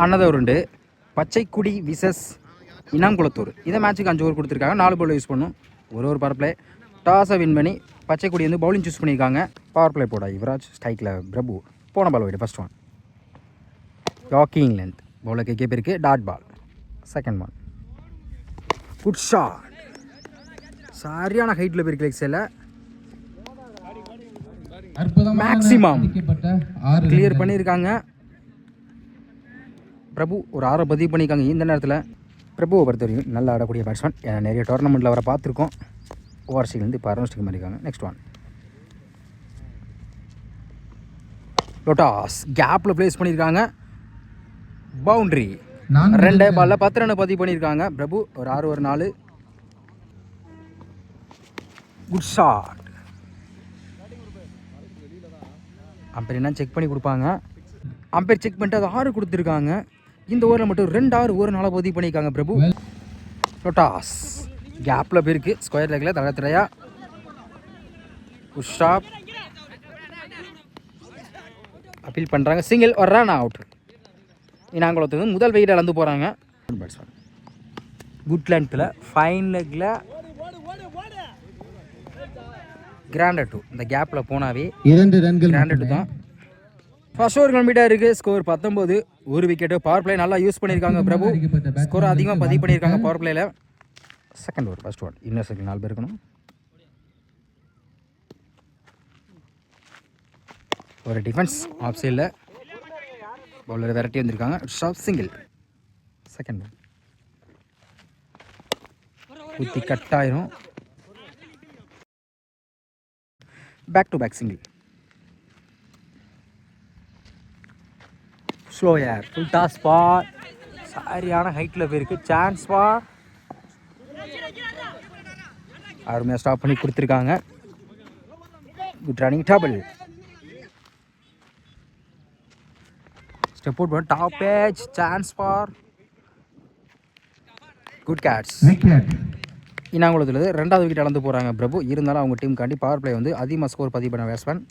Another உண்டு பச்சைக்குடி versus Inangulathur. இந்த மேட்ச்சுக்கு 5 ஓவர் கொடுத்துருக்காங்க. 4 பால் யூஸ் பண்ணும். ஒரு பவர் பிளே. டாஸை வின் பண்ணி பச்சைக்குடி வந்து பவுலிங் சூஸ் பண்ணியிருக்காங்க. பவர் பிளே போட யுவராஜ், ஸ்ட்ரைக்கில் பிரபு. போன பால் போய்ட்டு first one. Yorking length bowler கேட்க பேருக்கு dot ball. Second one. Good shot. சரியான ஹைட்டில் போயிருக்கு லெக் சைடில். மேக்ஸிமம் கிளியர் பண்ணியிருக்காங்க. பிரபு ஒரு 6 பதிவு பண்ணியிருக்காங்க. இந்த நேரத்தில் பிரபுவை பொறுத்த வரைக்கும் நல்லா ஆடக்கூடிய பேட்ஸ்மேன். நிறைய டோர்னமெண்ட்டில் வர பார்த்துருக்கோம். ஓவர்ஸ்டிக்லேருந்து இப்போ அரோஸ்டிக் பண்ணியிருக்காங்க. Next one. லோட்டாஸ் கேப்பில் பிளேஸ் பண்ணியிருக்காங்க. பவுண்ட்ரி. 2 பாலில் 10 ரன் பதிவு பண்ணியிருக்காங்க. பிரபு ஒரு 6 ஒரு 4. Good shot. அம்பேர் என்ன செக் பண்ணி கொடுப்பாங்க. அம்பேர் செக் பண்ணிட்டு அது 6 கொடுத்துருக்காங்க. இந்த ஓவரில் மட்டும் 2 6 ஒரு 4 பதிவு பண்ணியிருக்காங்க பிரபு. லோட்டாஸ் கேப்பில் போயிருக்கு. ஸ்கொயர் லெக்கில் தடத்திரையா. Good shot. அப்பீல் பண்ணுறாங்க. சிங்கிள் ஒரு ரன் அவுட். இனாங்குளத்துக்கு முதல் வெயிட் இழந்து போகிறாங்க. பேட்ஸ்மேன் குட் லென்த்தில் ஃபைன் லெக்கில் கிராண்டட் 2. இந்த கேப்பில் போனாவே 2 ரன்கள் கிராண்டட் தான். ஃபர்ஸ்ட் ஓவர் கம்ப்ளீட்டாக இருக்குது. ஸ்கோர் 19. ஒரு விக்கெட்டு. பவர் பிளே நல்லா யூஸ் பண்ணியிருக்காங்க பிரபு. ஸ்கோர் அதிகமாக பதிவு பண்ணியிருக்காங்க பவர் பிளேயில். Second over first one. Inner circle 4 பேர் இருக்கணும். ஒரு டிஃபென்ஸ் ஆஃப் சைடில் பவுலர் விரட்டி வந்திருக்காங்க. Sharp single. Second one. குத்தி கட் ஆயிரும். Back to back single. Slower. Full toss ball. சரியான ஹைட்டில் போயிருக்கு. Chance ball. அருமையாக ஸ்டாப் பண்ணி கொடுத்துருக்காங்க. Good running double. Step out பண்ண top edge. Chance for good catch. இனாங்குளத்தில் 2வது விக்கெட் இழந்து போகிறாங்க பிரபு. இருந்தாலும் அவங்க டீமுக்காண்டி பவர் பிளே வந்து அதிகமாக ஸ்கோர் பதிவு பண்ண பேட்ஸ்மேன்.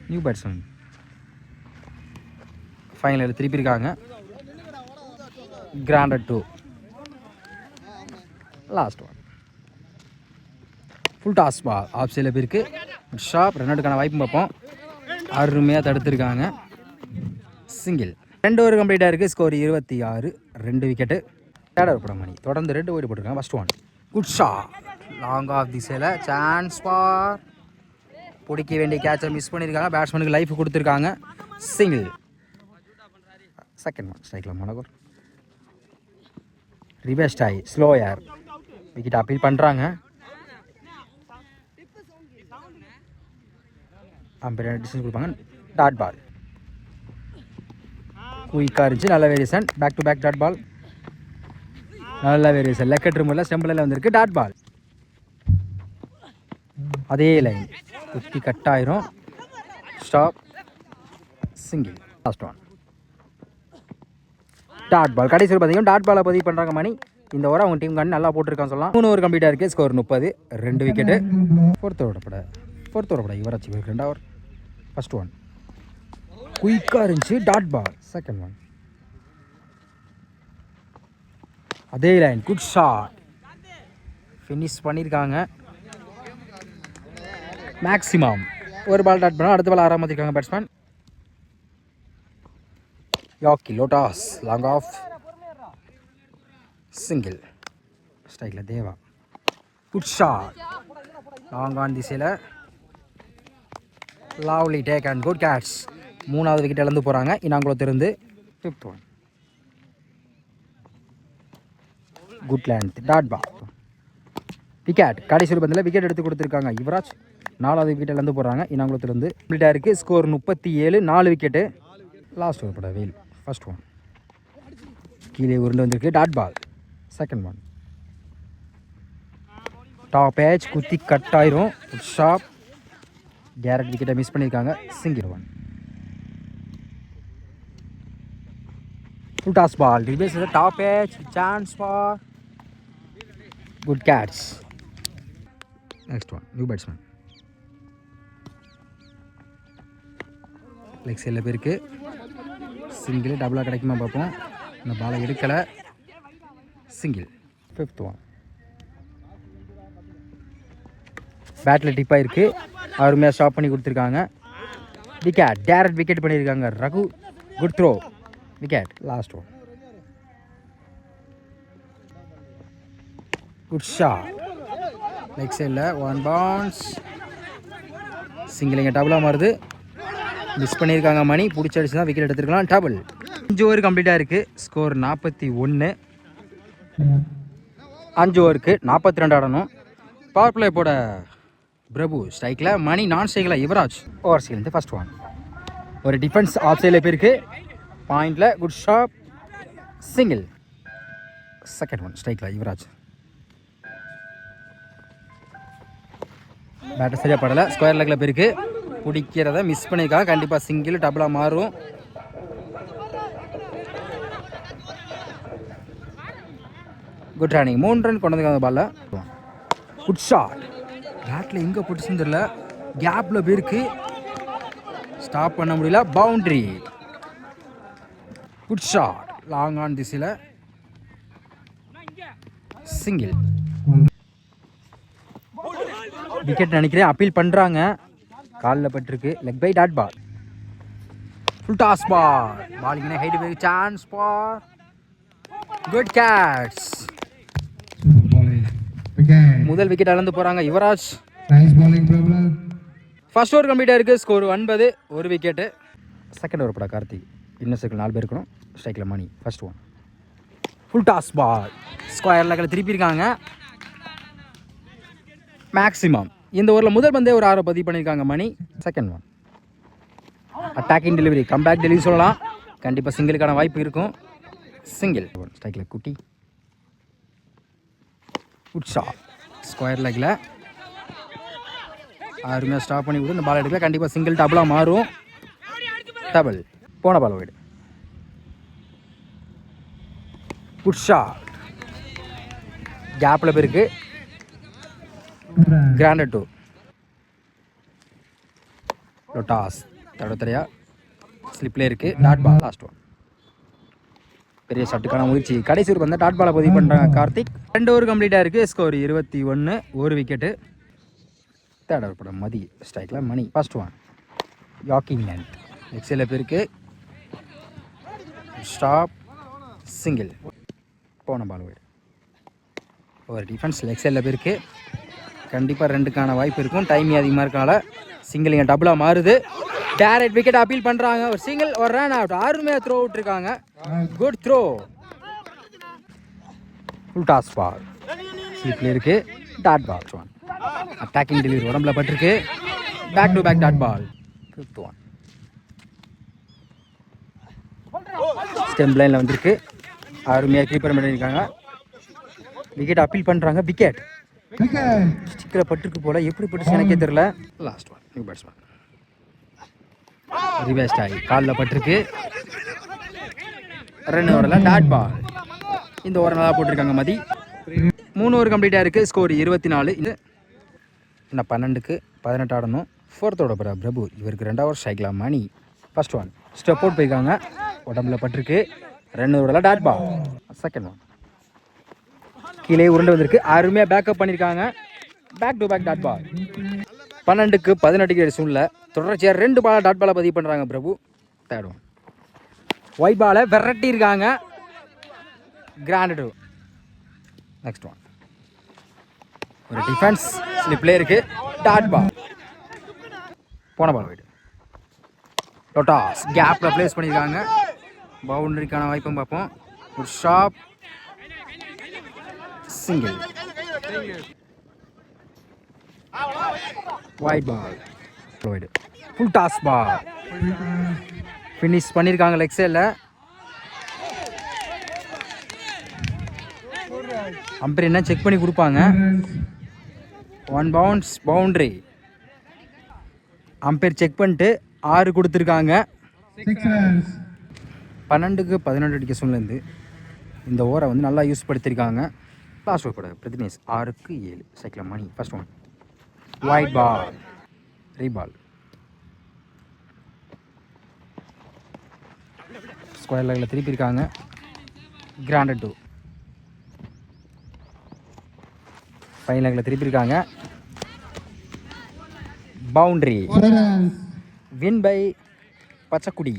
நியூ பேட்ஸ்மேன் ஃபைனலில் திருப்பி இருக்காங்க. கிராண்டட் 2. Last one. Full toss ball off சைடில் போயிருக்கு. ஷாப். ரன்னுக்கான வாய்ப்பு பார்ப்போம். அருமையாக தடுத்துருக்காங்க. சிங்கிள். 2 ஓவர் கம்ப்ளீட்டாக இருக்குது. ஸ்கோர் 26. 2 விக்கெட்டு. தேர்ட் ஓவர் போட மணி. தொடர்ந்து 2 ஓடி போட்டிருக்காங்க. First one. Good shot. Long off திசையில். Chance for. பிடிக்க வேண்டிய கேட்சை மிஸ் பண்ணியிருக்காங்க. பேட்ஸ்மேனுக்கு லைஃப் கொடுத்துருக்காங்க. சிங்கிள். Second one. ஸ்ட்ரைக்கில் மனோகர். ரிவர்ஸ் ஆகி ஸ்லோ ஏர். விக்கெட் அப்பீல் பண்ணுறாங்க. அம்பையர் டிசிஷன் கொடுப்பாங்க. Dot ball. குயிக்காக இருந்துச்சு. நல்ல variation. Back to back dot ball. நல்ல வேரியேஷன். லெக்கட் ரூமில் ஸ்டெம்பில் வந்திருக்கு. Dot ball. அதே லைன். குத்தி கட் ஆயிரும். Stop. Single. Last one. Dot ball. கடைசி பார்த்தீங்கன்னா டாட் பாலை பதிவு பண்ணுறாங்க மணி. இந்த ஓவர் அவங்க டீம் காண்டி நல்லா போட்டிருக்கான்னு சொல்லலாம். 3 ஓவர் கம்ப்ளீட்டாக இருக்குது. ஸ்கோர் 30. 2 விக்கெட்டு. ஃபோர்த் ஓவர் பட யுவராஜ் 2 ஓவர். First one. குயிக்காக இருந்துச்சு. Dot ball. Second one. அதே லைன். Good shot. ஃபினிஷ் பண்ணியிருக்காங்க. மேக்ஸிமம் ஒரு பால் டாட் பண்ணால் அடுத்த பால் 6 மாற்றிருக்காங்க பேட்ஸ்மேன். யாக்கி. லோட்டாஸ். Long off. சிங்கிள். ஸ்ட்ரைக்கில் Deva. Good shot. Long on திசையில். Lovely take and good catch. 3வது விக்கெட் இழந்து போகிறாங்க இனாங்குளத்திலிருந்து. 5th one. Good length. Dot ball. Wicket. கடைசி பந்தில் விக்கெட் எடுத்து கொடுத்துருக்காங்க யுவராஜ். 4வது விக்கெட் இழந்து போகிறாங்க இனாங்குளத்திலிருந்து. கம்ப்ளீட்டாக இருக்குது. ஸ்கோர் 37. 4 விக்கெட்டு. லாஸ்ட் ஓவர் பட வெயில். First one. கீழே உருண்டு வந்திருக்கு. Dot ball. Second one. Top edge. குத்தி கட் ஆயிரும். ஷாப். கேரட் விக்கெட்டை மிஸ் பண்ணியிருக்காங்க. Single one. Full toss ball. Reverse top edge. Chance for good catch. Next one. New batsman. Leg சைடில் போயிருக்கு. சிங்கிள் டபுளாக கிடைக்குமா பார்ப்போம். இந்த பாலை எடுக்கலை. சிங்கிள். 5th one. பேட்டில் டிப்பாக இருக்குது. அருமையாக ஸ்டாப் பண்ணி கொடுத்துருக்காங்க. விக்கெட். டேரக்ட் விக்கெட் பண்ணியிருக்காங்க Raghu. Good throw. Wicket. Last one. Good shot. Leg சைடில் 1 பவுன்ஸ். சிங்கிள் இங்கே டபுளாக மாறுது. மிஸ் பண்ணியிருக்காங்க மணி. பிடிச்சடிச்சு தான் விக்கெட் எடுத்துருக்கலாம். டபுள். 5 ஓவர் கம்ப்ளீட்டாக இருக்குது. ஸ்கோர் 41. 5 ஓவருக்கு 42 ஆடணும். பவர் பிளே போட பிரபு ஸ்ட்ரைக்கில், மணி நான் ஸ்ட்ரைக்கில் யுவராஜ். ஓவர் சைட்லேருந்து ஃபர்ஸ்ட் ஒன். ஒரு டிஃபென்ஸ் ஆஃப் சைடில் போயிருக்கு. பாயிண்டில் good shot. Single. Second one ஸ்ட்ரைக்கில் யுவராஜ். பேட்டர் சரியாக படலை. ஸ்கொயர் லெக்கில் போயிருக்கு. பிடிக்கிறத மிஸ் பண்ணியிருக்காங்க. கண்டிப்பாக சிங்கிள் டபுளாக மாறும். Good running. 3 ரன் கொண்டு வந்திருக்காங்க பாலில். Good shot. பேட்டில் எங்கே பிடிச்சுன்னு தெரியல. கேப்பில் போயிருக்கு. ஸ்டாப் பண்ண முடியல. Boundary. Good shot. Long on திசையில். சிங்கிள். விக்கெட் நினைக்கிறேன். அப்பீல் பண்ணுறாங்க. காலில் பட்டிருக்கு. Leg bye dot ball. Full toss ball. பாலிங்கன்னா ஹைட் போய் சான்ஸ் ஃபார் குட் கேட்ச். முதல் விக்கெட் அளந்து போகிறாங்க யுவராஜ். ஃபர்ஸ்ட் ஓவர் கம்ப்ளீட்டாக இருக்குது. ஸ்கோர் 9. ஒரு விக்கெட்டு. செகண்ட் ஓவர் படா கார்த்திக். இன்னும் சர்க்கிள் 4 பேர் இருக்கணும். ஸ்ட்ரைக்கில் Mani. First one. Full toss ball. Square லெக்கில் திருப்பியிருக்காங்க. மேக்ஸிமம் இந்த ஓவரில் முதல் பந்தே ஒரு 6 பதிவு பண்ணியிருக்காங்க Mani. Second one. Attacking delivery, comeback delivery சொல்லலாம். கண்டிப்பாக சிங்கிளுக்கான வாய்ப்பு இருக்கும். சிங்கிள். ஸ்ட்ரைக்கில் குட்டி. Good shot. ஸ்கொயர் லெக்கில் அருமையாக ஸ்டாப் பண்ணி விட்டு இந்த பால் எடுக்கல. கண்டிப்பாக சிங்கிள் டபுளாக மாறும். டபுள். போன பால் போய்டு. Good shot. கேப்பில் போயிருக்கு. கிராண்டட் 2. லொட்டாஸ் தடத்தரையா ஸ்லிப்லேயே இருக்குது. Dot ball. Last one. பெரிய ஷாட்டுக்கான முயற்சி. கடைசி ஒரு வந்து டாட் பாலை பதிவு பண்ணுறாங்க கார்த்திக். 2 ஓவர் கம்ப்ளீட்டாக இருக்குது. ஸ்கோர் 21. ஒரு விக்கெட்டு. தேர்ட் ஓவர் படம் மதி. ஸ்ட்ரைக்கில் மணி. First one. யாக்கிங் லேண்ட். எக்ஸில் போயிருக்கு. ஸ்டாப். சிங்கிள். போன பால் போய்டு. ஒரு டிஃபென்ஸ் லெக் சைடில் போயிருக்கு. கண்டிப்பாக 2க்கான வாய்ப்பு இருக்கும். டைம் அதிகமாக இருக்கனால சிங்கிள் இங்கே டபுளாக மாறுது. டேரக்ட் விக்கெட் அப்பீல் பண்ணுறாங்க. ஒரு சிங்கிள், ஒரு ரன் அவுட். அருமையாக த்ரோ விட்டுருக்காங்க. Good throw. Full toss ball. ஸ்லிப்ல இருக்கு. Dot ball. One. Attacking delivery உடம்புல பட்டிருக்கு. Back to back dot ball. 5th one. Stump லைனில் வந்திருக்கு. அருமையாக கீப்பர் பண்ணியிருக்காங்க. விக்கெட் அப்பீல் பண்ணுறாங்க. விக்கெட் ஸ்டிக்கரில் பட்டிருக்கு போல. எப்படி பட்டுச்சு எனக்கே தெரியல. Last one. New batsman. Reversed ஆகி காலில் பட்டிருக்கு. 2 ஓவரில் டாட் பால். இந்த ஓவர் நல்லா போட்டிருக்காங்க மதி. 3 ஓவர் கம்ப்ளீட்டாக இருக்குது. ஸ்கோர் 24. இன்னும் 12க்கு 18 ஆடணும். 4th ஓட பிரபு. இவருக்கு 2 ஓவர் ஸ்ட்ரைக்கில் Mani. First one. Step out போயிருக்காங்க. உடம்புல பட்டிருக்கு. 2 ஓவரில் டாட் பால். Second one. கீழே உருண்டு வந்திருக்கு. அருமையாக பேக்கப் பண்ணியிருக்காங்க. Back to back dot ball. 12க்கு 18 சூழ்நிலை. தொடர்ச்சியாக 2 பாலை டாட் பாலை பதிவு பண்ணுறாங்க பிரபு. Third one. ஒயிட் பாலை விரட்டி இருக்காங்க. கிராண்டட் 2. Next one. ஒரு டிஃபென்ஸ் ஸ்லிப்லே இருக்கு. Dot ball. போன பால் போய்டு. லொட்டாஸ் கேப்பில் பிளேஸ் பண்ணியிருக்காங்க. பவுண்டரிக்கான வாய்ப்பும் பார்ப்போம். ஒரு sharp. Single. Wide ball. Full toss ball. Finish பண்ணியிருக்காங்க லெக் சைடில். அம்பையர் என்ன செக் பண்ணி கொடுப்பாங்க. 1 பவுன்ஸ் பவுண்ட்ரி. அம்பையர் செக் பண்ணிட்டு 6 கொடுத்துருக்காங்க. 12க்கு 18 அடிக்க சூழ்நிலை. இந்த ஓவரை வந்து நல்லா யூஸ் படுத்திருக்காங்க. லாஸ்ட் ஓவர் கூட பிரதினேஷ். 6க்கு 7. சைக்கிள் Mani. First one. Wide ball. ரீபால். ஸ்கொயர் லெக்கில் திருப்பியிருக்காங்க. கிராண்டட் 2 ஃபைன் லெக்கில் திருப்பியிருக்காங்க. Boundary win by பச்சைக்குடி.